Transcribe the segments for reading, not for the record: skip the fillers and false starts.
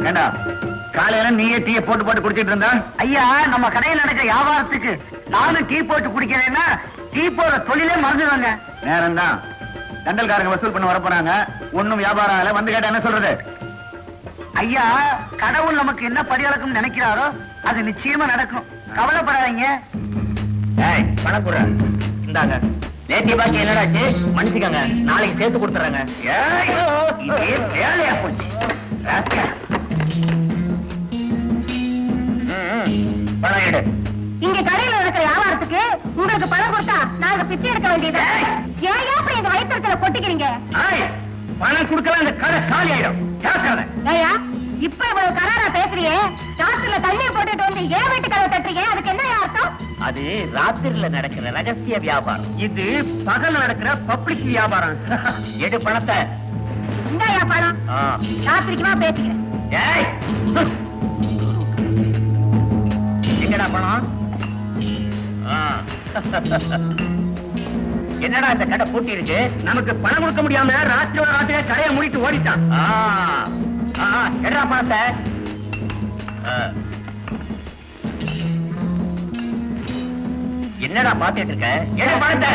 ஏண்டா காலையில நீயே டீயை போட்டு போட்டு குடிச்சிட்டு இருந்தா? ஐயா, நம்ம கடையில் நடக்கிற வியாபாரத்துக்கு நானும் டீ போட்டு குடிக்கிறேன்னா டீ போடுற தொழிலே மறந்துடுவாங்க. நேரம் தான். தண்டல்காரங்க வசூல் பண்ண வர போறாங்க. ஒண்ணும் வியாபாரம் ஆகல. வந்து கேட்டா என்ன சொல்றது? ஐயா, கடவுள் நமக்கு என்ன படியளக்கும் நினைக்கிறாரோ அது நிச்சயமா நடக்கும். கவலைப்படாதீங்க. பணம் கூட இந்தாங்க. நேத்திய பாக்கி என்னடாச்சு? மன்னிச்சுக்கங்க, நாளைக்கு சேர்த்து கொடுத்துறாங்க. வேலையா போச்சு. பணம் எடு. இங்க கடையில நடக்கிற வியாபாரத்துக்கு உங்களுக்கு பணம் கொடுத்தா நாங்க பிச்சை எடுக்க வேண்டியது. ஏன் அப்படி இந்த வயிற்றுல கொட்டிக்கிறீங்க? பணம் கொடுக்கலாம், இந்த கடை காலி ஆயிடும். ஏயா, இப்ப இவ்வளவு கராரா பேசுறியே, ராத்திரில தண்ணியை போட்டுட்டு வந்து ஏன் வீட்டு கதவை தட்டுறீங்க? அதுக்கு என்ன அர்த்தம்? அது ராத்திரில நடக்கிற ரகசிய வியாபாரம். இது பகல் நடக்கிற பப்ளிக் வியாபாரம். எடு பணத்தை. இந்தாயா பணம். ராத்திரிக்குமா பேசுகிறேன். எங்கடா பணம்? என்னடா இந்த கடை பூட்டி இருக்கு? நமக்கு பணம் கொடுக்க முடியாம ராத்திரியோட கடையை மூடிட்டு ஓடிட்டான். எடுறா பணத்தை. என்னடா பாத்துட்டு இருக்க? என்ன பணத்தை?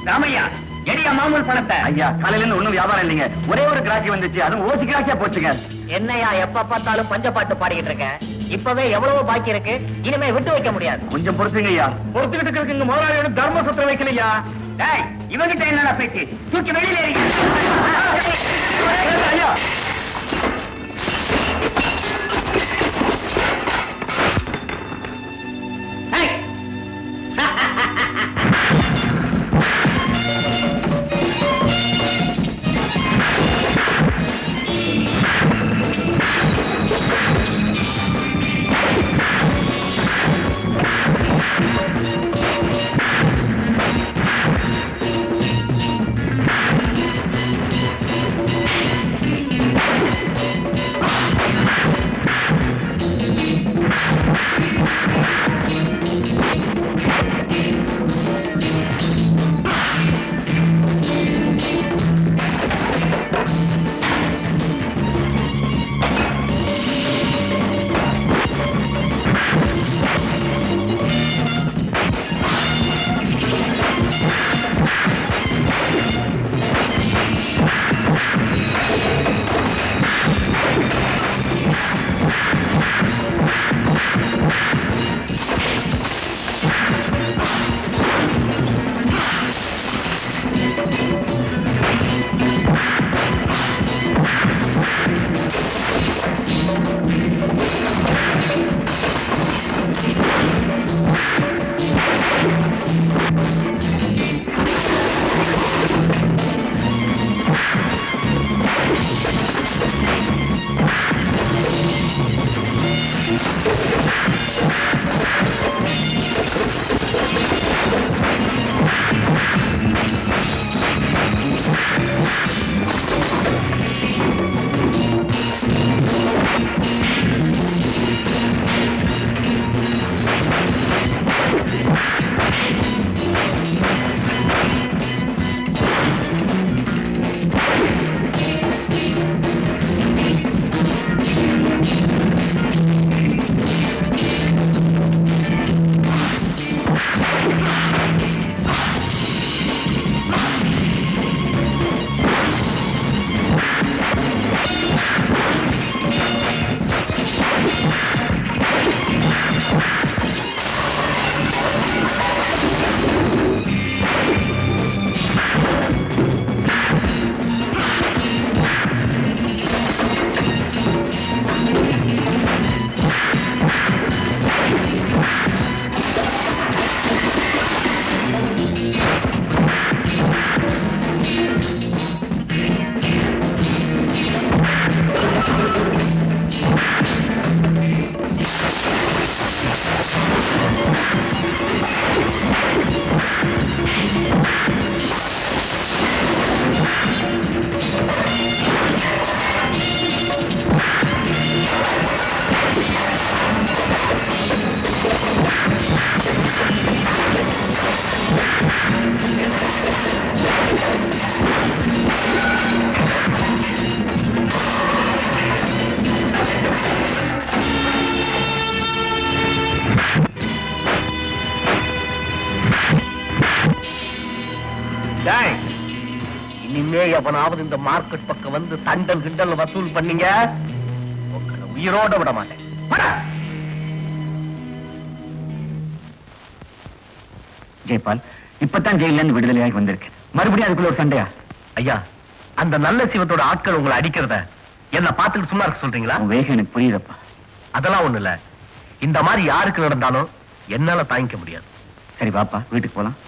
ராமையா, எடியா மாமூல் பணத்தை. ஐயா, காலையில இருந்து ஒண்ணும் வியாபாரம் இல்லைங்க. ஒரே ஒரு கிராக்கி வந்துச்சு, அதுவும் ஓசி கிராக்கியா போச்சுங்க. என்னையா எப்ப பார்த்தாலும் பஞ்ச பாட்டு பாடிக்கிட்டு இருக்க? இப்பவே எவ்வளவு பாக்கி இருக்கு, இனிமே விட்டு வைக்க முடியாது. கொஞ்சம் பொறுத்துங்க ஐயா. பொறுத்துக்கிட்டு இருக்கு முதலாளியோட தர்ம சத்திரம் வைக்கலையா? இவங்கிட்ட என்னடா பேச்சு? தூக்கி வெளியில ஏறிங்க. ஐயா, Thank you. இனிமே எவனாவது இந்த மார்க்கெட் பக்கம் வந்து தண்டல் கிண்டல் வசூல் பண்ணீங்க உங்களை உயிரோட விட மாட்டேன். ஜெயபால், இப்பதான் ஜெயில இருந்து விடுதலையாகி வந்திருக்கேன். மறுபடியும் அதுக்குள்ள ஒரு சண்டையா? ஐயா, அந்த நல்ல சிவத்தோட ஆட்கள் உங்களை அடிக்கிறத என்ன பார்த்துட்டு சும்மா இருக்க சொல்றீங்களா? வேகம் எனக்கு புரியுதப்பா. அதெல்லாம் ஒண்ணு இல்ல. இந்த மாதிரி யாருக்கு நடந்தாலும் என்னால தாங்கிக்க முடியாது. சரி வாப்பா, வீட்டுக்கு போலாம்.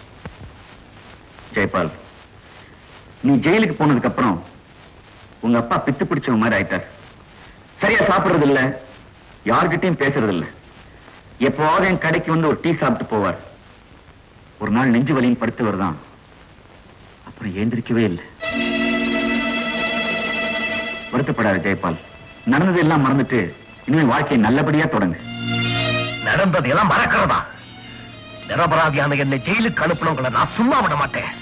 ஜெயபால், நீ ஜெயிலுக்கு போனதுக்கு அப்புறம் உங்க அப்பா பித்து பிடிச்ச மாதிரி ஆயிட்டார். சரியா சாப்பிடுறது இல்ல, யார்கிட்டையும் பேசுறது இல்ல. எப்போவாவது என் கடைக்கு வந்து ஒரு டீ சாப்பிட்டு போவார். ஒரு நாள் நெஞ்சு வலியும் படுத்தவர் தான். அப்புறம் ஏந்திரிக்கவே இல்லை. வருத்தப்படாத ஜெயபால், நடந்தது எல்லாம் மறந்துட்டு இனிமேல் வாழ்க்கையை நல்லபடியா தொடங்கு. நடந்தது எல்லாம் மறக்கிறதா? நிரபராதியான என்னை ஜெயிலுக்கு அனுப்பினவங்களை நான் சும்மா விட மாட்டேன்.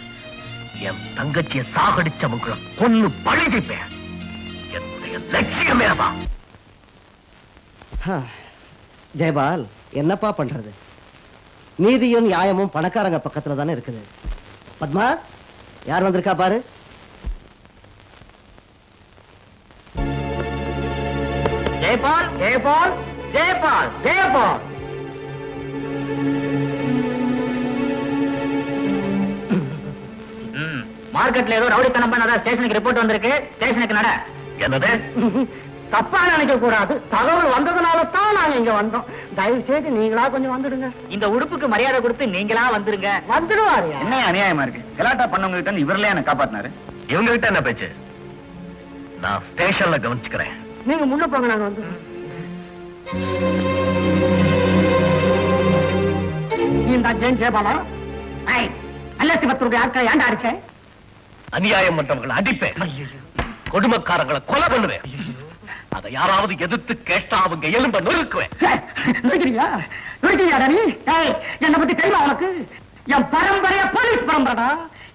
என் தங்கச்சியை சாகடிச்சவங்களை கொன்னு பழிப்பேன். என்னுடைய லட்சியமே தான். ஜெயபால், என்னப்பா பண்றது? நீதியும் நியாயமும் பணக்காரங்க பக்கத்துல தானே இருக்குது. பத்மா, யார் வந்திருக்கா பாரு. ஜெயபால், ஜெயபால், ஜெயபால், ஜெயபால். மார்க்கெட்ல ஏதோ ரவுடித்தனம் பண்ணதா ஸ்டேஷனுக்கு ரிப்போர்ட் வந்திருக்கு. ஸ்டேஷனுக்கு நட. என்னது? தப்பா நினைக்க கூடாது. தகவல் வந்ததுனால தான் நாங்க இங்க வந்தோம். தயவு செய்து நீங்களா கொஞ்சம் வந்துடுங்க. இந்த உடுப்புக்கு மரியாதை கொடுத்து நீங்களா வந்துருங்க. வந்துடுவாரு. என்ன அநியாயமா இருக்கு? கலாட்டா பண்ணவங்க கிட்ட இவர்ல என்ன காப்பாத்தினாரு. இவங்க கிட்ட என்ன பேச்சு? நான் ஸ்டேஷன்ல கவனிச்சுக்கிறேன். நீங்க முன்ன போங்க, நாங்க வந்து. இந்த ஜெயின் ஜெயபாலா, நல்ல சிவத்துடைய ஆட்களை ஏண்டா அடிச்ச? அநியாயம் பண்றவங்களை அடிப்பேன். கொடுமைக்காரங்களை கொலை பண்ணுவேன். அதை யாராவது எதிர்த்து கேட்டா அவங்க எலும்ப நொறுக்குவேன். என்ன பத்தி தெரியுமா உனக்கு? என் பரம்பரையா போலீஸ் பரம்பரடா.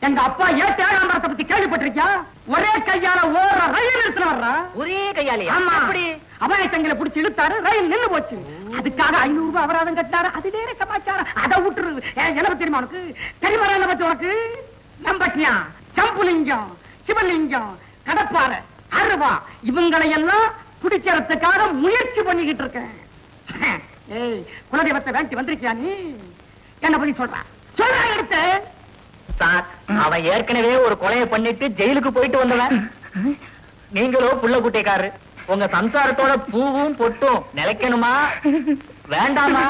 எங்க அப்பா ஏன் தேடாம்பரத்தை பத்தி கேள்விப்பட்டிருக்கியா? ஒரே கையால ஓடுற ரயில் நிறுத்தின வர்றா. ஒரே கையாலே? அப்படி அபாய சங்கில புடிச்சு இழுத்தாரு, ரயில் நின்னு போச்சு. அதுக்காக 500 ரூபாய் அபராதம் கட்டாரு. அது வேற சமாச்சாரம். அதை விட்டுரு. என்ன பத்தி தெரியுமா உனக்கு? தெரியுமா என்ன பத்தி உனக்கு? நம்பட்டியா, சம்புலிங்கம், சிவலிங்கம், கடப்பாறை, அருவா, இவங்களை எல்லாம் பிடிக்கிறதுக்காக முயற்சி பண்ணிக்கிட்டு இருக்கேன். ஏய், குலதெய்வத்தை வேண்டி வந்திருக்கியா நீ? என்ன பண்ணி சொல்ற? சொல்ற எடுத்து. சார், அவன் ஏற்கனவே ஒரு கொலையை பண்ணிட்டு ஜெயிலுக்கு போயிட்டு வந்தவன். நீங்களோ புள்ள குட்டைக்காரரு. உங்க சம்சாரத்தோட பூவும் பொட்டும் நிலைக்கணுமா வேண்டாமா?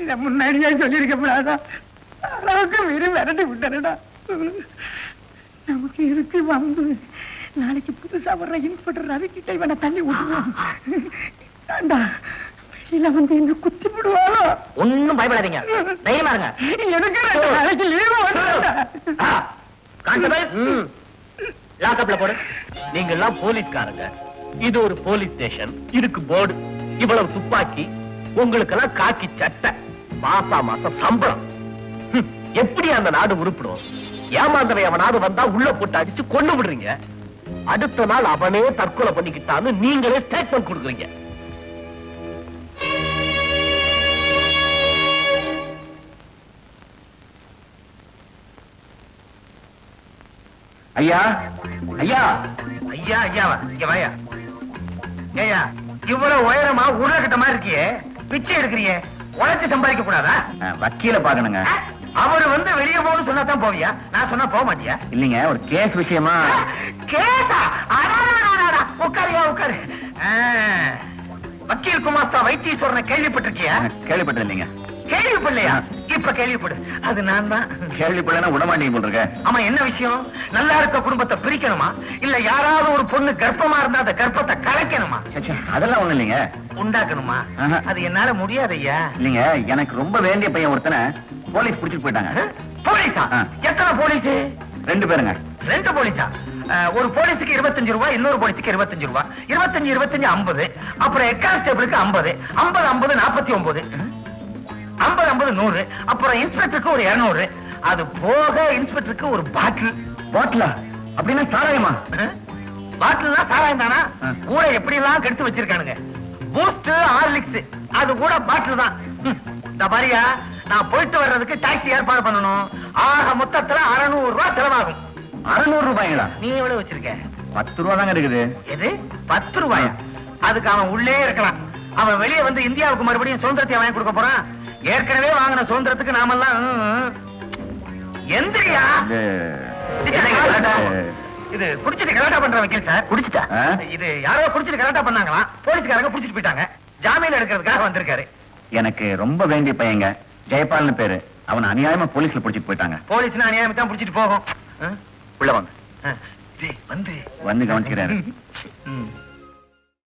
இத முன்னாடியே சொல்லியிருக்க கூடாதா? அளவுக்கு மீறி விரட்டி விட்டா. நமக்கு இருக்கு வந்து நாளைக்கு புதுசா வர்ற இன்ஸ்பெக்டர் ரவி கிட்ட இவனை தள்ளி விடுவோம். வந்து என்ன குத்தி விடுவாளோ? ஒன்னும் பயப்படாதீங்க, தைரியமா இருங்க. எனக்கு நாளைக்கு லீவு. லாக்அப்ல போடு. நீங்க எல்லாம் போலீஸ்காரங்க. இது ஒரு போலீஸ் ஸ்டேஷன். இதுக்கு போர்டு, இவ்வளவு துப்பாக்கி, உங்களுக்கு எல்லாம் காக்கி சட்டை, மாசம் சம்பளம். எப்படி அந்த நாடு உருப்பிடும்? ஏமாந்தவை அவனாவது வந்தா உள்ள போட்டு அடிச்சு கொண்டு விடுறீங்க. அடுத்த நாள் அவனே தற்கொலை பண்ணிக்கிட்டான்னு நீங்களே ஸ்டேட்மெண்ட் கொடுக்குறீங்க. ஐயா, ஐயா, ஐயா, ஐயாவா? இங்க வாயா. ஏயா, இவ்வளவு உயரமா உருளக்கிட்ட மாதிரி இருக்கியே, பிச்சை எடுக்கிறியே, உழைச்சு சம்பாதிக்க கூடாதா? வக்கீல பாக்கணுங்க. அவரு வந்து வெளியே போகணும்னு சொன்னா தான் போவியா? நான் சொன்னா போக மாட்டியா? இல்லீங்க, ஒரு கேஸ் விஷயமா. கேசா? உட்காருயா, உட்காரு. வக்கீல் குமாஸ்தா வைத்தீஸ்வரனை கேள்விப்பட்டிருக்கியா? கேள்விப்பட்டது இல்லைங்க. கேள்விப்படலையா? இப்ப கேள்விப்படு. அது நான் தான். கேள்விப்படனா விடமாட்டீங்க போல் இருக்க. ஆமா, என்ன விஷயம்? நல்லா இருக்க குடும்பத்தை பிரிக்கணுமா, இல்ல யாராவது ஒரு பொண்ணு கர்ப்பமா இருந்தா அந்த கர்ப்பத்தை கலைக்கணுமா? அதெல்லாம் ஒண்ணு இல்லைங்க. உண்டாக்கணுமா? அது என்னால முடியாது ஐயா. இல்லைங்க, எனக்கு ரொம்ப வேண்டிய பையன் ஒருத்தனை போலீஸ் பிடிச்சிட்டு போயிட்டாங்க. போலீஸா? எத்தனை போலீஸ்? 2 பேருங்க. 2 போலீஸா? ஒரு போலீஸுக்கு 25 ரூபாய், இன்னொரு போலீஸுக்கு 25 ரூபாய். 25 50. அப்புறம் ஹெட் கான்ஸ்டபிளுக்கு 50 49 50 100. அப்புறம் இன்ஸ்பெக்டருக்கு ஒரு 200. அது போக இன்ஸ்பெக்டருக்கு ஒரு பாட்டில். பாட்டிலா? அப்படின்னா சாராயமா? பாட்டில் தான் சாராயம் தானா? கூட எப்படி எல்லாம் கெடுத்து வச்சிருக்கானுங்க. பூஸ்ட், ஹார்லிக்ஸ், அது கூட பாட்டில் தான். இந்த பாரியா, நான் போயிட்டு வர்றதுக்கு டாக்ஸி ஏற்பாடு பண்ணணும். ஆக மொத்தத்துல 600 ரூபாய் செலவாகும். 600 ரூபாய்ங்களா? நீ எவ்வளவு வச்சிருக்க? 10 ரூபா தாங்க இருக்குது. எது 10 ரூபாயா? அதுக்கு அவன் உள்ளே இருக்கலாம். அவன் வெளியே வந்து இந்தியாவுக்கு மறுபடியும் சுதந்திரத்தை வாங்கி கொடுக்க போறான். ஏற்கனவே வாங்கின சுதந்திரத்துக்கு நாமெல்லாம் எந்திரியா? இது குடிச்சிட்டு கலாட்டா பண்ற வக்கீல் சார். குடிச்சிட்டா? இது யாரோ குடிச்சிட்டு கலாட்டா பண்ணாங்களாம். போலீஸ்காரங்க புடிச்சிட்டு போயிட்டாங்க. ஜாமீன் எடுக்கிறதுக்காக வந்திருக்காரு. எனக்கு ரொம்ப வேண்டிய பையங்க, ஜெயபால்னு பேரு. அவன் அநியாயமா போலீஸ்ல புடிச்சிட்டு போயிட்டாங்க. போலீஸ்னா அநியாயமா தான் புடிச்சிட்டு போகும். உள்ள வாங்க. வந்து வந்து கவனிச்சுக்கிறேன்.